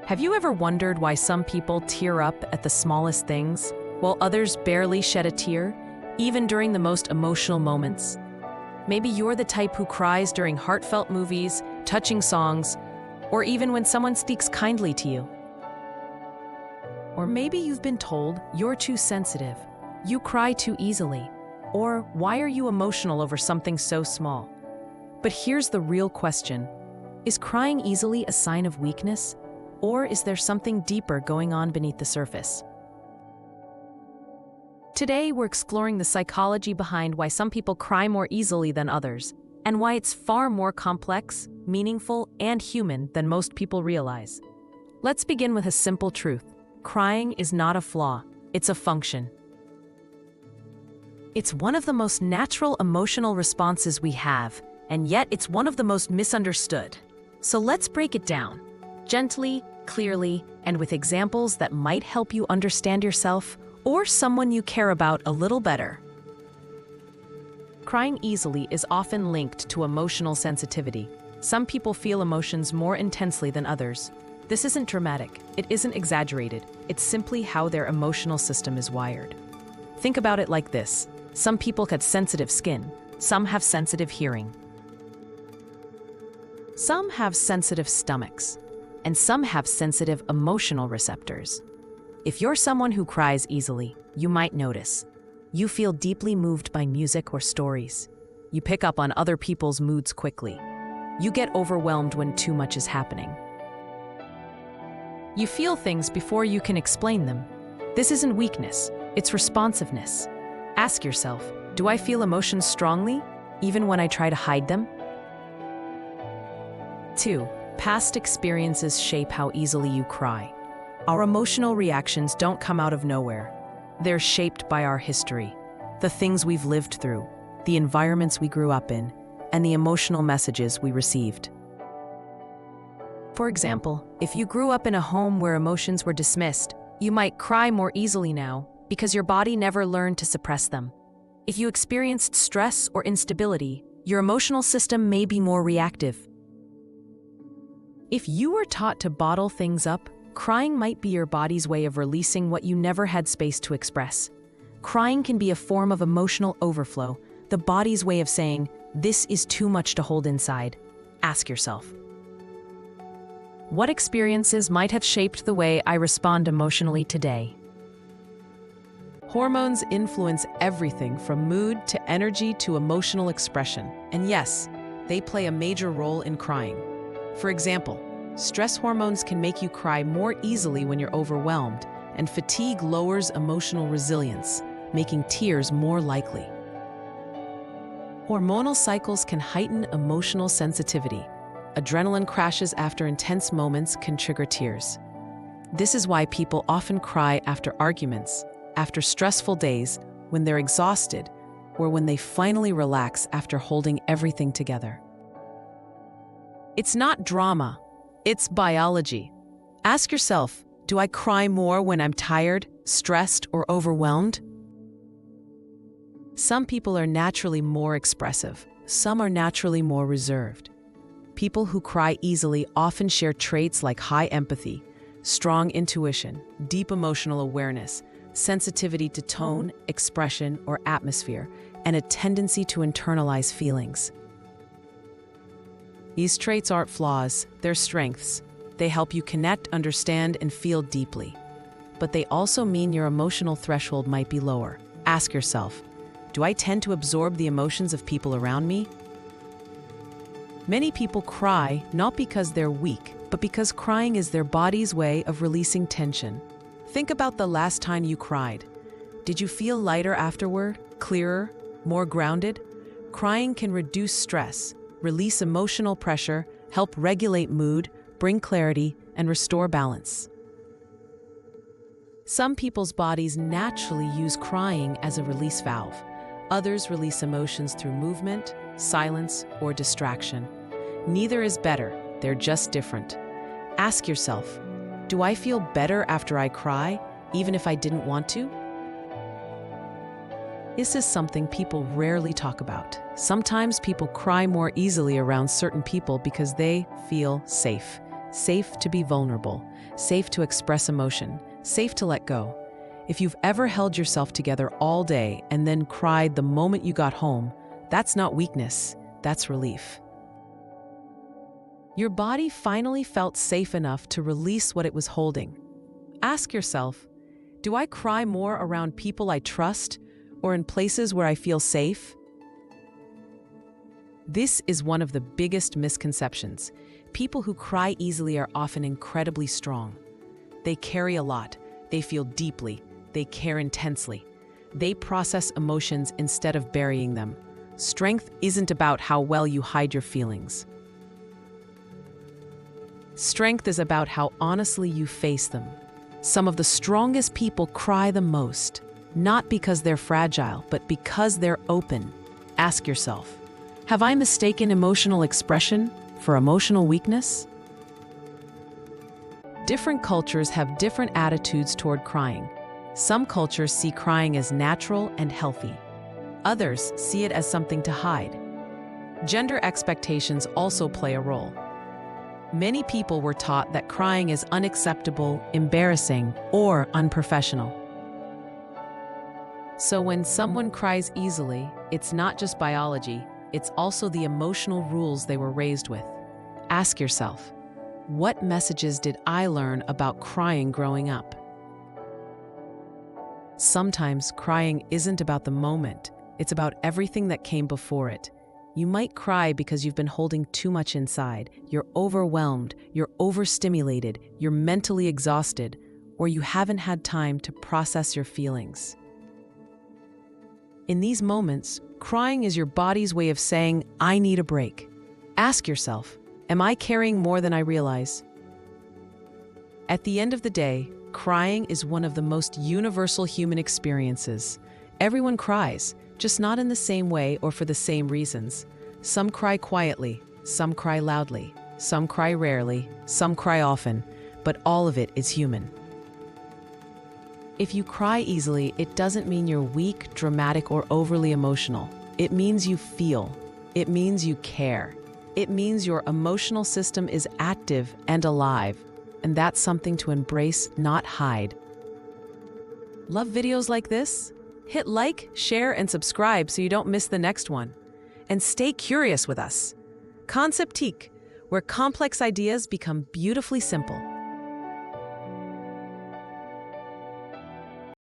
Have you ever wondered why some people tear up at the smallest things, while others barely shed a tear, even during the most emotional moments? Maybe you're the type who cries during heartfelt movies, touching songs, or even when someone speaks kindly to you. Or maybe you've been told you're too sensitive, you cry too easily, or why are you emotional over something so small? But here's the real question. Is crying easily a sign of weakness? Or is there something deeper going on beneath the surface? Today, we're exploring the psychology behind why some people cry more easily than others, and why it's far more complex, meaningful, and human than most people realize. Let's begin with a simple truth. Crying is not a flaw, it's a function. It's one of the most natural emotional responses we have, and yet it's one of the most misunderstood. So let's break it down. Gently, clearly, and with examples that might help you understand yourself or someone you care about a little better. Crying easily is often linked to emotional sensitivity. Some people feel emotions more intensely than others. This isn't dramatic, it isn't exaggerated, it's simply how their emotional system is wired. Think about it like this. Some people have sensitive skin, some have sensitive hearing. Some have sensitive stomachs, and some have sensitive emotional receptors. If you're someone who cries easily, you might notice. You feel deeply moved by music or stories. You pick up on other people's moods quickly. You get overwhelmed when too much is happening. You feel things before you can explain them. This isn't weakness, it's responsiveness. Ask yourself, do I feel emotions strongly, even when I try to hide them? 2. Past experiences shape how easily you cry. Our emotional reactions don't come out of nowhere. They're shaped by our history, the things we've lived through, the environments we grew up in, and the emotional messages we received. For example, if you grew up in a home where emotions were dismissed, you might cry more easily now because your body never learned to suppress them. If you experienced stress or instability, your emotional system may be more reactive. If you were taught to bottle things up, crying might be your body's way of releasing what you never had space to express. Crying can be a form of emotional overflow, the body's way of saying, "This is too much to hold inside." Ask yourself, what experiences might have shaped the way I respond emotionally today? Hormones influence everything from mood to energy to emotional expression. And yes, they play a major role in crying. For example, stress hormones can make you cry more easily when you're overwhelmed, and fatigue lowers emotional resilience, making tears more likely. Hormonal cycles can heighten emotional sensitivity. Adrenaline crashes after intense moments can trigger tears. This is why people often cry after arguments, after stressful days, when they're exhausted, or when they finally relax after holding everything together. It's not drama, it's biology. Ask yourself, do I cry more when I'm tired, stressed, or overwhelmed? Some people are naturally more expressive, some are naturally more reserved. People who cry easily often share traits like high empathy, strong intuition, deep emotional awareness, sensitivity to tone, expression, or atmosphere, and a tendency to internalize feelings. These traits aren't flaws, they're strengths. They help you connect, understand, and feel deeply. But they also mean your emotional threshold might be lower. Ask yourself, do I tend to absorb the emotions of people around me? Many people cry not because they're weak, but because crying is their body's way of releasing tension. Think about the last time you cried. Did you feel lighter afterward, clearer, more grounded? Crying can reduce stress, release emotional pressure, help regulate mood, bring clarity, and restore balance. Some people's bodies naturally use crying as a release valve. Others release emotions through movement, silence, or distraction. Neither is better, they're just different. Ask yourself, do I feel better after I cry, even if I didn't want to? This is something people rarely talk about. Sometimes people cry more easily around certain people because they feel safe. safe to be vulnerable, safe to express emotion, safe to let go. If you've ever held yourself together all day and then cried the moment you got home, that's not weakness, that's relief. Your body finally felt safe enough to release what it was holding. Ask yourself, do I cry more around people I trust or in places where I feel safe? This is one of the biggest misconceptions. People who cry easily are often incredibly strong. They carry a lot, they feel deeply, they care intensely. They process emotions instead of burying them. Strength isn't about how well you hide your feelings. Strength is about how honestly you face them. Some of the strongest people cry the most, not because they're fragile, but because they're open. Ask yourself, have I mistaken emotional expression for emotional weakness? Different cultures have different attitudes toward crying. Some cultures see crying as natural and healthy. Others see it as something to hide. Gender expectations also play a role. Many people were taught that crying is unacceptable, embarrassing, or unprofessional. So when someone cries easily, it's not just biology, it's also the emotional rules they were raised with. Ask yourself, what messages did I learn about crying growing up? Sometimes crying isn't about the moment, it's about everything that came before it. You might cry because you've been holding too much inside, you're overwhelmed, you're overstimulated, you're mentally exhausted, or you haven't had time to process your feelings. In these moments, crying is your body's way of saying, I need a break. Ask yourself, am I carrying more than I realize? At the end of the day, crying is one of the most universal human experiences. Everyone cries, just not in the same way or for the same reasons. Some cry quietly, some cry loudly, some cry rarely, some cry often, but all of it is human. If you cry easily, it doesn't mean you're weak, dramatic, or overly emotional. It means you feel. It means you care. It means your emotional system is active and alive, and that's something to embrace, not hide. Love videos like this? Hit like, share, and subscribe so you don't miss the next one. And stay curious with us. Conceptique, where complex ideas become beautifully simple.